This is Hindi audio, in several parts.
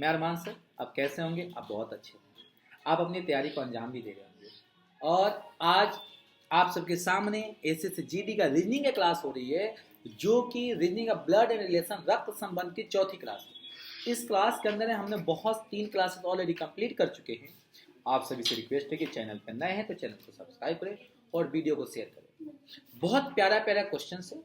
मैं अरमान सर, आप कैसे होंगे? आप बहुत अच्छे होंगे। आप अपनी तैयारी को अंजाम भी दे रहे होंगे। और आज आप सबके सामने एसएससी जीडी का रीजनिंग की क्लास हो रही है, जो कि रीजनिंग का ब्लड एंड रिलेशन रक्त संबंध की चौथी क्लास है। इस क्लास के अंदर हमने बहुत 3 क्लासेस ऑलरेडी कंप्लीट कर चुके हैं। आप सभी से रिक्वेस्ट है कि चैनल पर नए हैं तो चैनल को सब्सक्राइब करें और वीडियो को शेयर करें। बहुत प्यारा प्यारा क्वेश्चन है,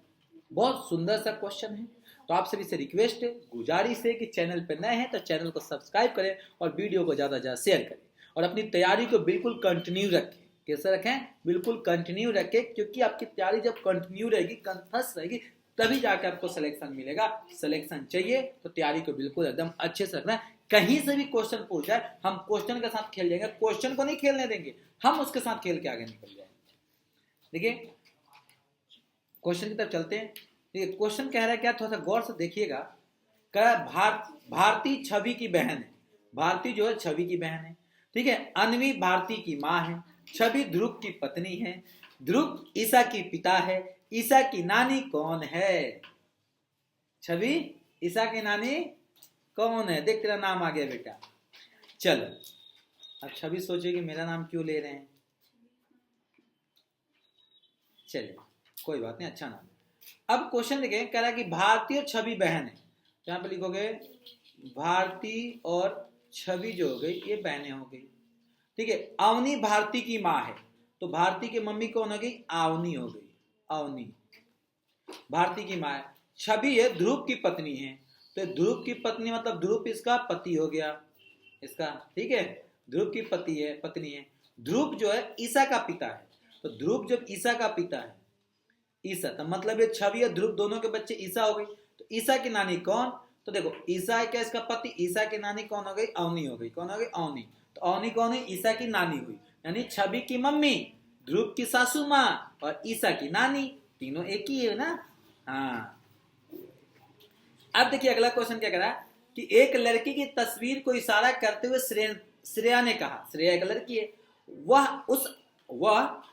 बहुत सुंदर सा क्वेश्चन है। तो आप सभी से रिक्वेस्ट है, गुजारिश है कि चैनल पर नए हैं तो चैनल को सब्सक्राइब करें और वीडियो को ज़्यादा ज़्यादा शेयर करें और अपनी तैयारी को बिल्कुल कंटिन्यू रखें। कैसे रखें? बिल्कुल कंटिन्यू रखें, क्योंकि आपकी तैयारी जब कंटिन्यू रहेगी, कंटिन्यूअस रहेगी, तभी जाकर आपको सिलेक्शन मिलेगा। सिलेक्शन चाहिए तो तैयारी को बिल्कुल एकदम अच्छे से रखना है। कहीं से भी क्वेश्चन पूछ जाए, हम क्वेश्चन के साथ खेल जाएंगे, क्वेश्चन को नहीं खेलने देंगे, हम उसके साथ खेल के आगे निकल जाएंगे। देखिए क्वेश्चन की तरफ चलते हैं। देखिए क्वेश्चन कह रहा है क्या, थोड़ा सा गौर से देखिएगा। भारती छवि की बहन है। भारती जो है छवि की बहन है, ठीक है। अन्वी भारती की माँ है। छवि ध्रुव की पत्नी है। ध्रुव ईसा की पिता है। ईसा की नानी कौन है? छवि ईसा की नानी कौन है? देख तेरा नाम आ गया बेटा। चलो अब छवि सोचेगी मेरा नाम क्यों ले रहे हैं। चलिए कोई बात नहीं, अच्छा नाम है। अब क्वेश्चन देखें, कह रहा है कि भारती और छवि बहन है। तो यहाँ पे लिखोगे भारती और छवि जो हो गई ये बहनें हो गई, ठीक है। अवनी भारती की माँ है, तो भारती की मम्मी कौन हो गई? आवनी हो गई। अवनी भारती की माँ है। छवि है ध्रुव की पत्नी है, तो ध्रुव की पत्नी मतलब ध्रुव इसका पति हो गया, इसका, ठीक है। ध्रुव की पत्नी है। ध्रुव जो है ईसा का पिता है, तो ध्रुव जब ईसा का पिता है, ईसा, तो मतलब ये छवि और ध्रुव दोनों के बच्चे ईसा हो गई। तो ईसा की नानी कौन? तो देखो ईसा है क्या इसका पति, ईसा की नानी कौन हो गई? अवनी हो गई। कौन हो गई? अवनी। तो अवनी कौन है? ईसा की नानी हुई, यानी छवि की मम्मी, ध्रुव की सासू माँ और ईसा की नानी, तीनों एक ही है ना। हाँ, अब देखिए अगला क्वेश्चन क्या कह रहा है कि एक लड़की की तस्वीर को इशारा करते हुए श्रेया ने कहा, श्रेया एक लड़की है, वह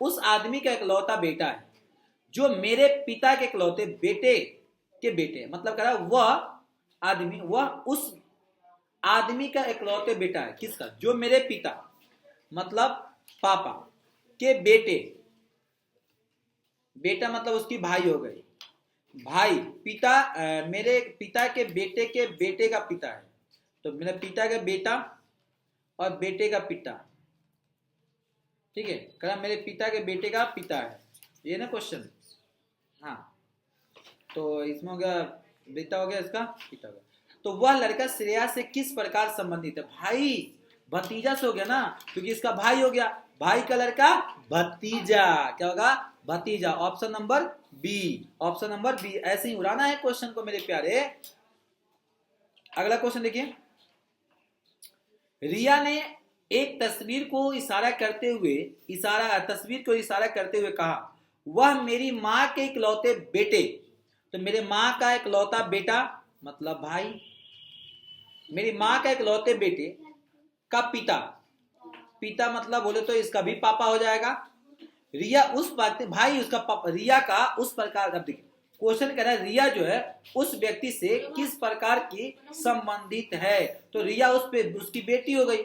उस आदमी का इकलौता बेटा है जो मेरे पिता के इकलौते बेटे के बेटे, मतलब कह रहा वह उस आदमी का इकलौते बेटा है। किसका? जो मेरे पिता मतलब पापा के बेटे, बेटा मतलब उसकी भाई हो गई, भाई पिता, मेरे पिता के बेटे का पिता है, तो मेरे पिता का बेटा और बेटे का पिता, ठीक है। कह मेरे पिता के बेटे का पिता है, ये ना क्वेश्चन। हाँ, तो इसमें हो गया बेटा, हो गया इसका पिता हो गया। तो वह लड़का श्रेया से किस प्रकार संबंधित है? भाई भतीजा से हो गया ना, क्योंकि इसका भाई हो गया, भाई का लड़का भतीजा, क्या होगा? भतीजा। Option number B, option number B. ऐसे ही उड़ाना है क्वेश्चन को मेरे प्यारे। अगला क्वेश्चन देखिए, रिया ने एक तस्वीर को इशारा करते हुए कहा, वह मेरी माँ के इकलौते बेटे, तो मेरे माँ का इकलौता बेटा मतलब भाई, मेरी माँ का इकलौते बेटे का पिता, पिता मतलब बोले तो इसका भी पापा हो जाएगा। रिया उस बात, भाई उसका पापा, रिया का उस प्रकार। अब देखिए क्वेश्चन कह रहा है रिया जो है उस व्यक्ति से किस प्रकार की संबंधित है, तो रिया उस पे उसकी बेटी हो गई।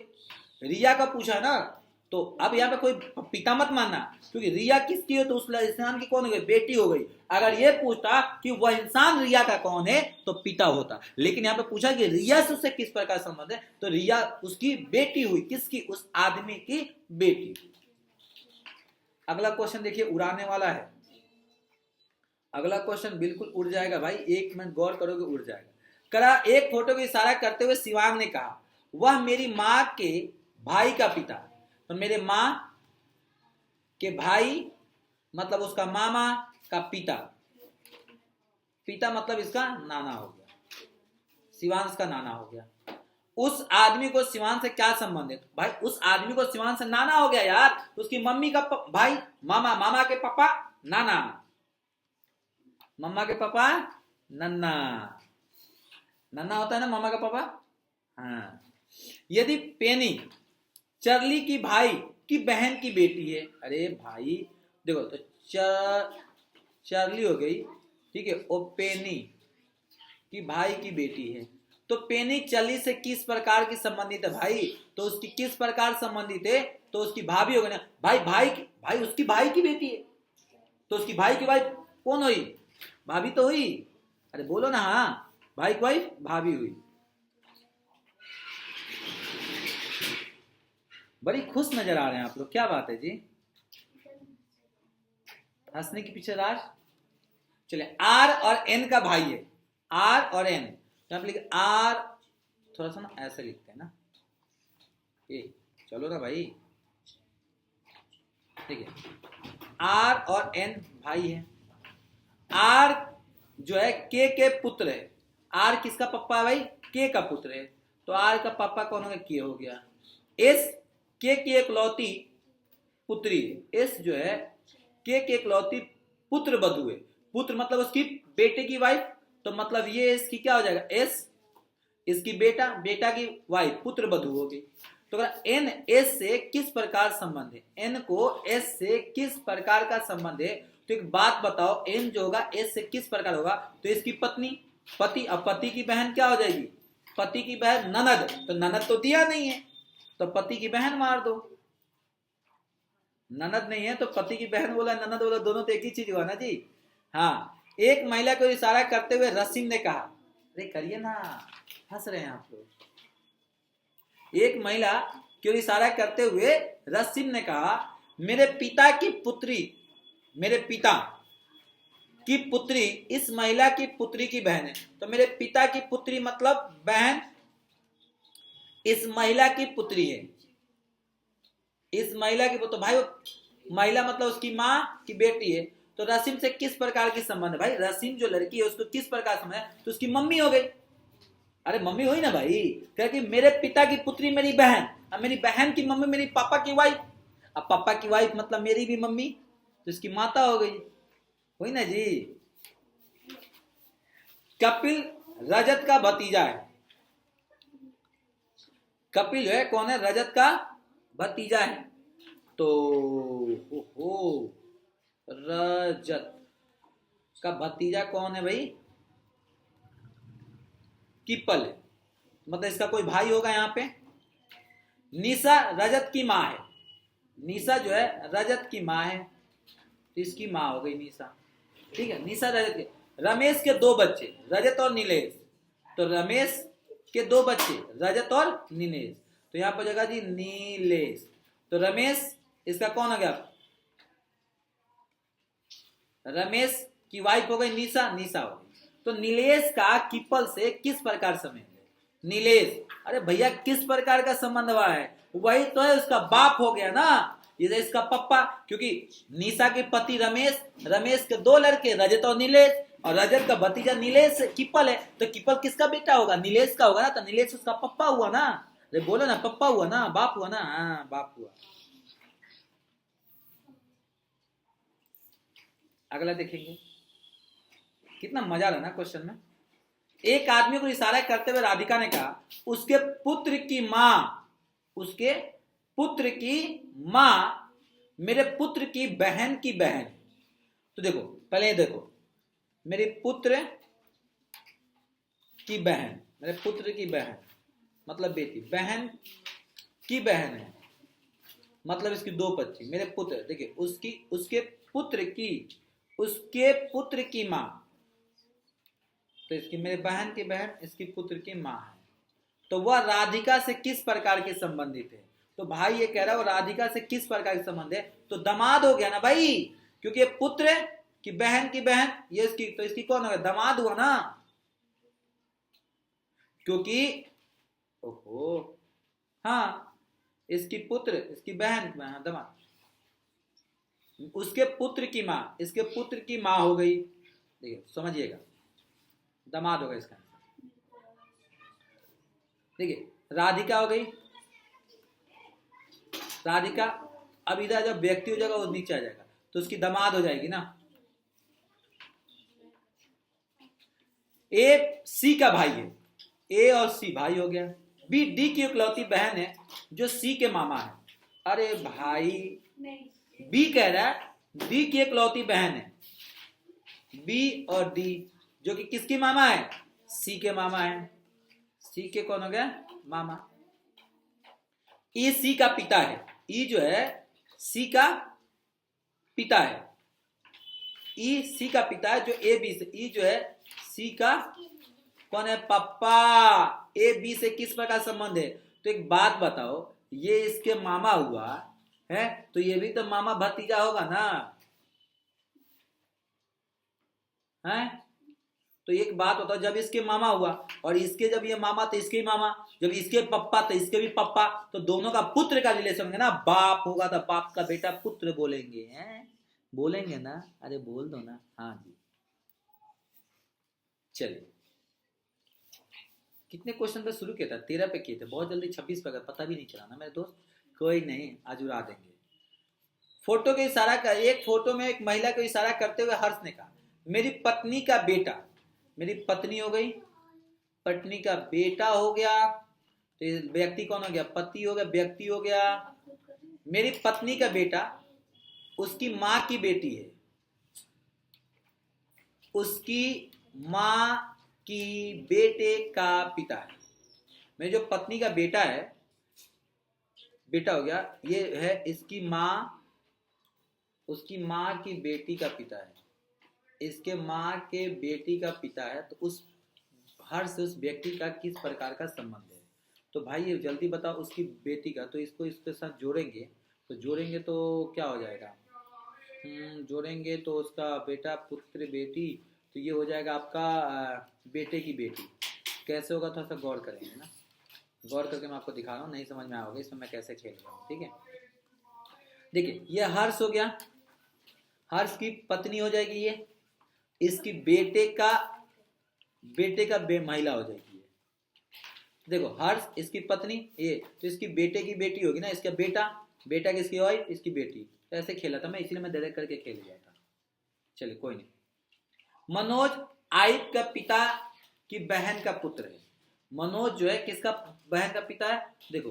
रिया का पूछा ना, तो अब यहाँ पे कोई पिता मत मानना, क्योंकि रिया किसकी हो तो उस इंसान की कौन हो गई? बेटी हो गई। अगर ये पूछता कि वह इंसान रिया का कौन है तो पिता होता, लेकिन यहाँ पे पूछा कि रिया से उससे किस प्रकार संबंध है, तो रिया उसकी बेटी हुई। किसकी? उस आदमी की बेटी। अगला क्वेश्चन देखिए, उड़ाने वाला है। अगला क्वेश्चन बिल्कुल उड़ जाएगा भाई, 1 मिनट गौर करोगे उड़ जाएगा। करा एक फोटो को इशारा करते हुए शिवांग ने कहा, वह मेरी माँ के भाई का पिता, तो मेरे माँ के भाई मतलब उसका मामा का पिता, पिता मतलब इसका नाना हो गया, शिवांश का नाना हो गया। उस आदमी को शिवांश से क्या संबंध है? भाई उस आदमी को शिवांश से नाना हो गया यार, उसकी मम्मी का भाई मामा, मामा के पापा नाना, मम्मा के पापा नन्ना, नन्ना होता है ना मामा का पापा। हाँ, यदि पेनी चर्ली की भाई की बहन की बेटी है, अरे भाई देखो तो चार्ली हो गई, ठीक है, और पेनी की भाई की बेटी है, तो पेनी चली से किस प्रकार की संबंधित है भाई? तो उसकी किस प्रकार संबंधित है? तो उसकी भाभी हो गई ना भाई। भाई उसकी भाई की बेटी है, तो उसकी भाई की वाइफ कौन हुई? भाभी तो हुई। अरे बोलो ना, हाँ भाई की वाइफ भाभी हुई। बड़ी खुश नजर आ रहे हैं आप लोग, क्या बात है जी? हंसने के पीछे राज। चलिए, आर और एन का भाई है, आर और एन। तो आप लिखे आर, थोड़ा सा ना ऐसे लिखते हैं ना, ये चलो ना भाई। ठीक है, आर और एन भाई है। आर जो है के पुत्र है। आर किसका पप्पा है भाई? के का पुत्र है। तो आर का पापा कौन हो गया? के हो गया। एस के की एकलौती पुत्री है। एस जो है के की एकलौती पुत्र बधू है। पुत्र मतलब उसकी बेटे की वाइफ, तो मतलब ये इसकी क्या हो जाएगा? एस इसकी बेटा, बेटा की वाइफ, पुत्र बधू होगी। तो एन एस से किस प्रकार संबंध है? एन को एस से किस प्रकार का संबंध है? तो एक बात बताओ, एन जो होगा एस से किस प्रकार होगा? तो इसकी पत्नी, पति। अब पति की बहन क्या हो जाएगी? पति की बहन ननद। तो ननद तो दिया नहीं है, तो पति की बहन मार दो। ननद नहीं है तो पति की बहन बोला, ननद बोला, दोनों तो एक ही चीज हुआ ना जी। हाँ, एक महिला को इशारा करते हुए रसीम ने कहा, अरे करिए ना, हंस रहे हैं आप लोग। एक महिला को इशारा करते हुए रसीम ने कहा, मेरे पिता की पुत्री, मेरे पिता की पुत्री इस महिला की पुत्री की बहन है। तो मेरे पिता की पुत्री मतलब बहन इस महिला की पुत्री है। इस महिला की, तो भाई वो महिला मतलब उसकी माँ की बेटी है। तो रसीम से किस प्रकार की संबंध है भाई? रसीम जो लड़की है उसको किस प्रकार संबंध है? तो उसकी मम्मी हो गई। अरे मम्मी हुई ना भाई, क्योंकि मेरे पिता की पुत्री मेरी बहन, अब मेरी बहन की मम्मी मेरी पापा की वाइफ, अब पापा की वाइफ मतलब मेरी भी मम्मी, तो इसकी माता हो गई। हुई ना जी। कपिल रजत का भतीजा है। कपिल जो है कौन है? रजत का भतीजा है। तो रजत का भतीजा कौन है भाई? किपल है, मतलब इसका कोई भाई होगा यहाँ पे। निशा रजत की माँ है। निशा जो है रजत की माँ है, तो इसकी माँ हो गई निशा। ठीक है, निशा रजत के। रमेश के दो बच्चे, रजत और नीलेश। तो रमेश के दो बच्चे, रजत और नीलेश। तो यहाँ पर जगह जी नीलेश। तो रमेश इसका कौन हो गया? रमेश की वाइफ हो गई निशा, निशा हो गई। तो नीलेश का किपल से किस प्रकार संबंध है? नीलेश, अरे भैया किस प्रकार का संबंध हुआ है? वही तो है, उसका बाप हो गया ना, ये इसका पप्पा। क्योंकि निशा के पति रमेश, रमेश के दो लड़के रजत और नीलेश, और रजत का भतीजा नीलेश किपल है। तो किपल किसका बेटा होगा? नीलेश का होगा ना, तो नीलेश उसका पप्पा हुआ ना। अरे बोलो ना, पप्पा हुआ ना, बाप हुआ ना। हाँ बाप हुआ। अगला देखेंगे, कितना मजा रहा ना क्वेश्चन में। एक आदमी को इशारा करते हुए राधिका ने कहा, उसके पुत्र की मां, उसके पुत्र की मां मेरे पुत्र की बहन की बहन। तो देखो पहले देखो, मेरे पुत्र की बहन, मेरे पुत्र की बहन मतलब बेटी, बहन की बहन है मतलब इसकी दो बच्ची। मेरे पुत्र, देखिए उसकी, उसके पुत्र की, उसके पुत्र की मां, तो इसकी मेरे बहन की बहन, इसकी पुत्र की मां है। तो वह राधिका से किस प्रकार के संबंधित है? तो भाई ये कह रहा है वो राधिका से किस प्रकार के संबंध है? तो दामाद हो गया ना भाई, क्योंकि ये पुत्र की बहन ये इसकी, तो इसकी कौन होगा? दामाद हुआ ना। क्योंकि ओहो, हाँ इसकी पुत्र, इसकी बहन दामाद, उसके पुत्र की मां, इसके पुत्र की मां हो गई। देखिए समझिएगा, दामाद होगा इसका। देखिए राधिका हो गई, राधिका। अब इधर जब व्यक्ति हो जाएगा वो नीचे आ जाएगा, तो उसकी दामाद हो जाएगी ना। ए सी का भाई है, ए और सी भाई हो गया। बी डी की इकलौती बहन है जो सी के मामा है। अरे भाई बी कह रहा है डी की इकलौती बहन है, बी और डी जो कि किसकी मामा है? सी के मामा है। सी के कौन हो गया? मामा। ई सी का पिता है, ई जो है सी का पिता है, ई सी का पिता है, जो ए बी से, ई जो है सी का कौन है? पापा। ए बी से किस प्रकार संबंध है? तो एक बात बताओ, ये इसके मामा हुआ है, तो ये भी तो मामा भतीजा होगा ना, है? तो एक बात बताओ, जब इसके मामा हुआ और इसके जब ये मामा तो इसके मामा, जब इसके पप्पा तो इसके भी पप्पा, तो दोनों का पुत्र का रिलेशन होगा ना, बाप होगा तो बाप का बेटा पुत्र बोलेंगे, हैं? बोलेंगे ना? अरे बोल दो ना। हाँ जी, चलिए। कितने क्वेश्चन पे शुरू किया था? 13 पे किए थे, बहुत जल्दी 26 पे गए, पता भी नहीं चला ना मेरे दोस्त। कोई नहीं, आज उड़ा देंगे। फोटो के इशारा का, एक फोटो में एक महिला को इशारा करते हुए हर्ष ने कहा, मेरी पत्नी का बेटा, मेरी पत्नी हो गई, पत्नी का बेटा हो गया, तो व्यक्ति कौन हो गया? पति हो गया, व्यक्ति हो गया। मेरी पत्नी का बेटा उसकी माँ की बेटी है, उसकी माँ की बेटे का पिता है। मेरी जो पत्नी का बेटा है, बेटा हो गया, ये है इसकी माँ, उसकी माँ की बेटी का पिता है, इसके माँ के बेटी का पिता है। तो उस हर से उस व्यक्ति का किस प्रकार का संबंध है? तो भाई ये जल्दी बताओ, उसकी बेटी का, तो इसको इसके साथ जोड़ेंगे, तो जोड़ेंगे तो क्या हो जाएगा? जोड़ेंगे तो उसका बेटा, पुत्र, बेटी, तो ये हो जाएगा आपका बेटे की बेटी। कैसे होगा थोड़ा सा गौर करेंगे ना, गौर करके मैं आपको दिखा रहा हूँ, नहीं समझ में आओगे इसमें मैं कैसे खेल रहा हूँ, ठीक है? देखिए ये हर्ष हो गया, हर्ष की पत्नी हो जाएगी ये, इसकी बेटे का महिला हो जाएगी ये। देखो हर्ष इसकी पत्नी, ये तो इसकी बेटे की बेटी होगी ना, इसका बेटा किसकी वाइफ? इसकी बेटी। तो ऐसे खेला था मैं, इसलिए मैं डायरेक्ट करके खेल गया था। चलिए कोई नहीं। मनोज आयत का पिता की बहन का पुत्र है। मनोज जो है किसका बहन का पिता है? देखो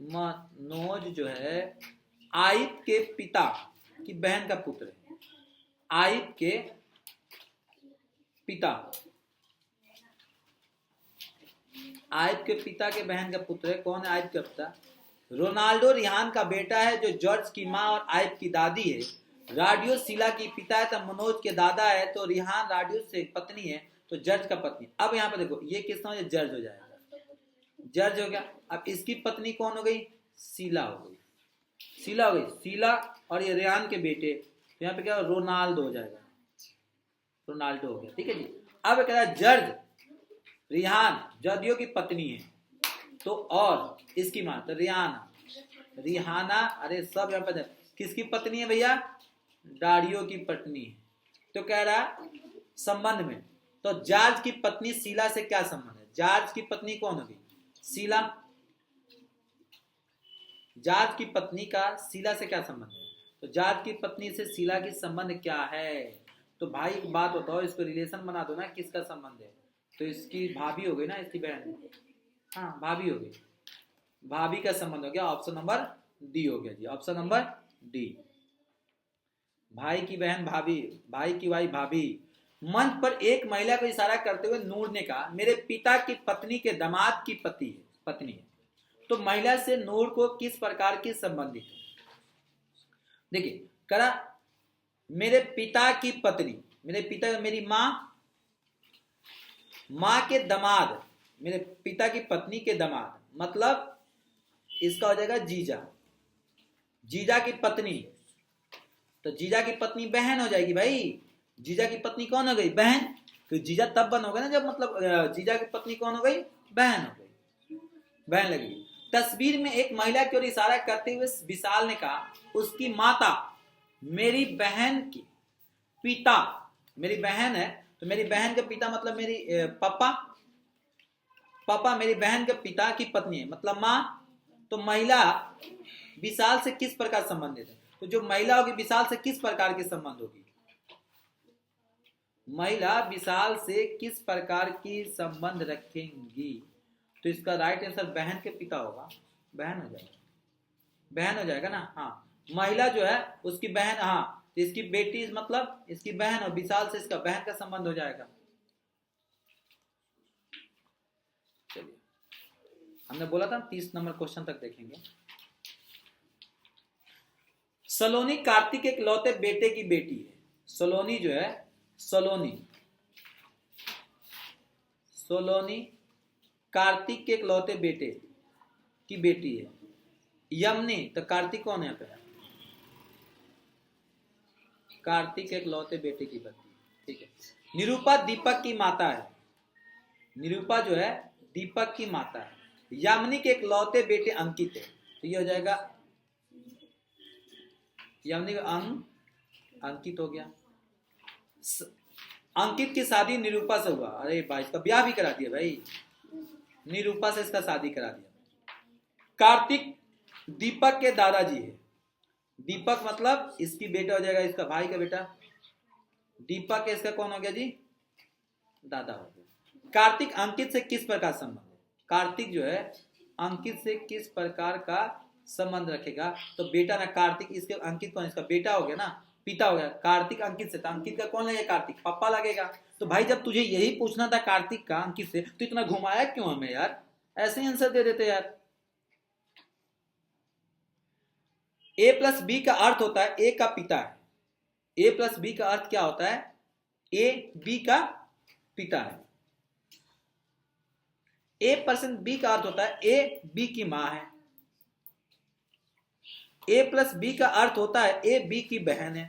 मनोज जो है आयत के पिता की बहन का पुत्र है, आयत के पिता, आयत के पिता के बहन का पुत्र है। कौन है आयत का पिता? रोनाल्डो रिहान का बेटा है, जो जॉर्ज की माँ और आयत की दादी है। राडियो शीला की पिता है, तो मनोज के दादा है, तो रिहान राडियो से पत्नी है, तो जॉर्ज का पत्नी। अब यहाँ पे देखो ये किसका हो? जॉर्ज हो जाएगा, जॉर्ज हो गया। अब इसकी पत्नी कौन हो गई? शीला हो गई, शीला हो गई, शीला, और ये रिहान के बेटे, तो यहाँ पे क्या रोनाल्डो हो जाएगा, रोनाल्डो हो गया, ठीक है जी। अब कह रहा है जॉर्ज रिहान जदियो की पत्नी है, तो और इसकी मां तो रिहाना, अरे सब यहाँ पे किसकी पत्नी है भैया? डारियो की पत्नी है। तो कह रहा संबंध में, तो जॉर्ज की पत्नी शीला से क्या संबंध है? जॉर्ज की पत्नी कौन होगी? शीला। जॉर्ज की पत्नी का शीला से क्या संबंध है? तो जॉर्ज की पत्नी से शीला की संबंध क्या है? तो भाई एक बात बताओ, इसको रिलेशन बना दो ना, किसका संबंध है? तो इसकी भाभी हो गई ना, इसकी बहन, हाँ भाभी हो गई, भाभी का संबंध हो गया। ऑप्शन नंबर डी हो गया जी, ऑप्शन नंबर डी। भाई की बहन भाभी, भाई की वाइफ भाभी। मंच पर एक महिला को इशारा करते हुए नूर ने कहा, मेरे पिता की पत्नी के दामाद की पत्नी है। तो महिला से नूर को किस प्रकार की संबंधित है? देखिए करा मेरे पिता की पत्नी, मेरे पिता, मेरी माँ के दामाद, मेरे पिता की पत्नी के दामाद, मतलब इसका हो जाएगा जीजा, जीजा की पत्नी, तो जीजा की पत्नी बहन हो जाएगी भाई। जीजा की पत्नी कौन हो गई? बहन। तो जीजा तब बनोगे ना जब, मतलब जीजा की पत्नी कौन हो गई? बहन हो गई, बहन लगेगी। तस्वीर में एक महिला की ओर इशारा करते हुए विशाल ने कहा, उसकी माता मेरी बहन की पिता, मेरी बहन है तो मेरी बहन के पिता मतलब मेरी पापा मेरी बहन के पिता की पत्नी है, मतलब माँ। तो महिला विशाल से किस प्रकार संबंधित है? तो जो महिला होगी विशाल से किस प्रकार के संबंध होगी? महिला विशाल से किस प्रकार की संबंध रखेंगी? तो इसका राइट आंसर बहन के पिता होगा, बहन हो जाएगा, बहन हो जाएगा ना। हाँ महिला जो है उसकी बहन, हाँ तो इसकी बेटी मतलब इसकी बहन, और विशाल से इसका बहन का संबंध हो जाएगा। हमने बोला था 30 नंबर क्वेश्चन तक देखेंगे। सलोनी कार्तिक के इकलौते बेटे की बेटी है। सलोनी जो है, सोलोनी कार्तिक के इकलौते बेटे की बेटी है। यमनी, तो कार्तिक कौन है यहाँ पे? कार्तिक के इकलौते बेटे की बेटी, ठीक है। निरूपा दीपक की माता है। निरूपा जो है दीपक की माता है। यामिनी के इकलौते बेटे अंकित है, तो ये हो जाएगा यामिनी का अंकित हो गया। अंकित की शादी निरूपा से हुआ। अरे भाई इसका ब्याह भी करा दिया भाई, निरूपा से इसका शादी करा दिया। कार्तिक दीपक के दादाजी है। दीपक मतलब इसकी बेटा हो जाएगा, इसका भाई का बेटा। दीपक के इसका कौन हो गया जी? दादा हो गया। कार्तिक अंकित से किस प्रकार संबंध है? कार्तिक जो है अंकित से किस प्रकार का संबंध रखेगा? तो बेटा ना, कार्तिक इसके अंकित कौन? इसका बेटा हो गया ना, पिता हो गया। कार्तिक अंकित से, तो अंकित का कौन लगेगा? कार्तिक, पापा लगेगा। तो भाई जब तुझे यही पूछना था कार्तिक का अंकित से, तो इतना घुमाया क्यों हमें यार? ऐसे ही आंसर दे देते यार। ए प्लस बी का अर्थ होता है ए का पिता है। ए प्लस बी का अर्थ क्या होता है? ए बी का पिता है। ए परसेंट बी का अर्थ होता है ए बी की मां है। ए प्लस बी का अर्थ होता है ए बी की बहन है।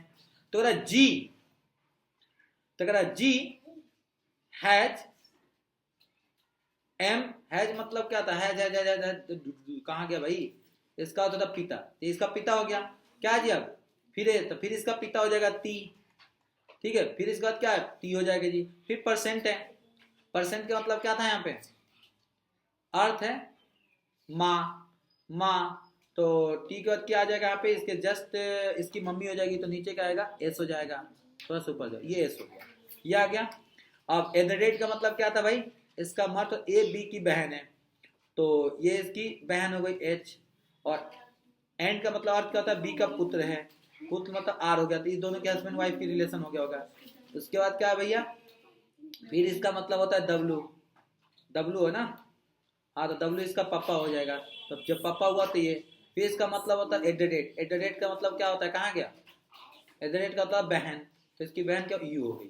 तो जी, जी हैज एम, हैज मतलब क्या था? हैज हैज हैज, हैज कहां गया भाई? इसका होता था पिता, इसका पिता हो गया क्या जी? अब फिर तो फिर इसका पिता हो जाएगा ती, ठीक है। फिर इसके बाद क्या है? ती हो जाएगा जी। फिर परसेंट है। परसेंट का मतलब क्या था यहाँ पे? अर्थ है माँ। तो टी के बाद क्या आ जाएगा यहाँ पे? इसके जस्ट इसकी मम्मी हो जाएगी, तो नीचे क्या आएगा? एस हो जाएगा। थोड़ा सा ऊपर जाओ, ये एस हो गया, ये आ गया। अब एट द रेट का मतलब क्या था भाई? इसका मतलब ए बी की बहन है, तो ये इसकी बहन हो गई एच। और एंड का मतलब अर्थ क्या होता है? बी का पुत्र है। पुत्र मतलब आर हो गया, तो इस दोनों के हस्बैंड वाइफ की रिलेशन हो गया होगा। उसके बाद क्या है भैया? फिर इसका मतलब होता है डब्लू, डब्लू है ना, हाँ, तो डब्लू इसका पापा हो जाएगा। तो जब पापा हुआ तो ये। फिर इसका मतलब होता है at the rate. At the rate का मतलब क्या होता है? कहाँ गया? एट द रेट का मतलब बहन, तो इसकी बहन क्या? यू हो गई।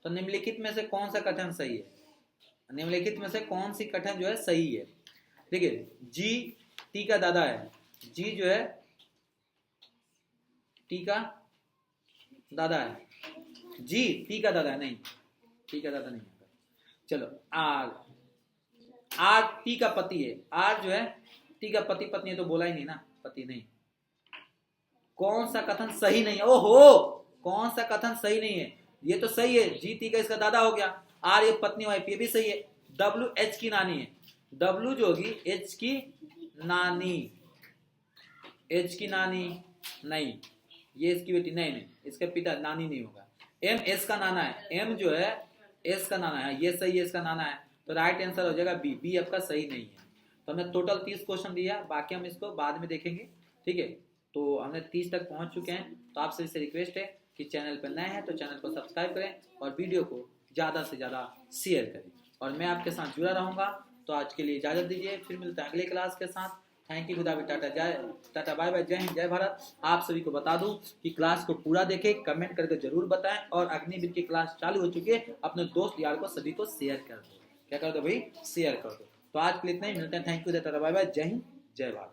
तो निम्नलिखित में से कौन सा कथन सही है? निम्नलिखित में से कौन सी कथन जो है सही है? ठीक है, जी टी का दादा है। जी जो है टी का दादा है। जी टी का दादा है, नहीं टी का दादा नहीं है। चलो आर टी का पति है। आर जो है टी का पति, पत्नी है तो बोला ही नहीं ना, पति नहीं। कौन सा कथन सही नहीं है? ओहो, कौन सा कथन सही नहीं है? ये तो सही है, जी टी का इसका दादा हो गया। आर ये पत्नी वाइफ, ये भी सही है। डब्ल्यू एच की नानी है। डब्ल्यू जो होगी एच की नानी, एच की नानी नहीं, ये इसकी बेटी नहीं, इसका पिता, नानी नहीं होगा। एम एस का नाना है। एम जो है एस का नाना है, ये सही है, इसका नाना है। तो राइट आंसर हो जाएगा बी। बी आपका सही नहीं है। तो हमने टोटल 30 क्वेश्चन दिया, बाकी हम इसको बाद में देखेंगे, ठीक है। तो हमने 30 तक पहुंच चुके हैं। तो आपसे इससे रिक्वेस्ट है कि चैनल पर नए हैं तो चैनल को सब्सक्राइब करें और वीडियो को ज़्यादा से ज़्यादा शेयर करें, और मैं आपके साथ जुड़ा रहूँगा। तो आज के लिए इजाज़त दीजिए, फिर मिलते हैं अगले क्लास के साथ। थैंक यू, खुदा टाटा बाय बाय, जय हिंद जय भारत। आप सभी को बता दूं कि क्लास को पूरा देखें, कमेंट करके जरूर बताएं, और अग्निवीर की क्लास चालू हो चुकी है, अपने दोस्त यार को सभी को शेयर कर दो। क्या कर दो भाई? शेयर कर दो। तो आज के लिए इतना ही, मिलते हैं। Thank you, tata bye bye, जय हिंद जय भारत।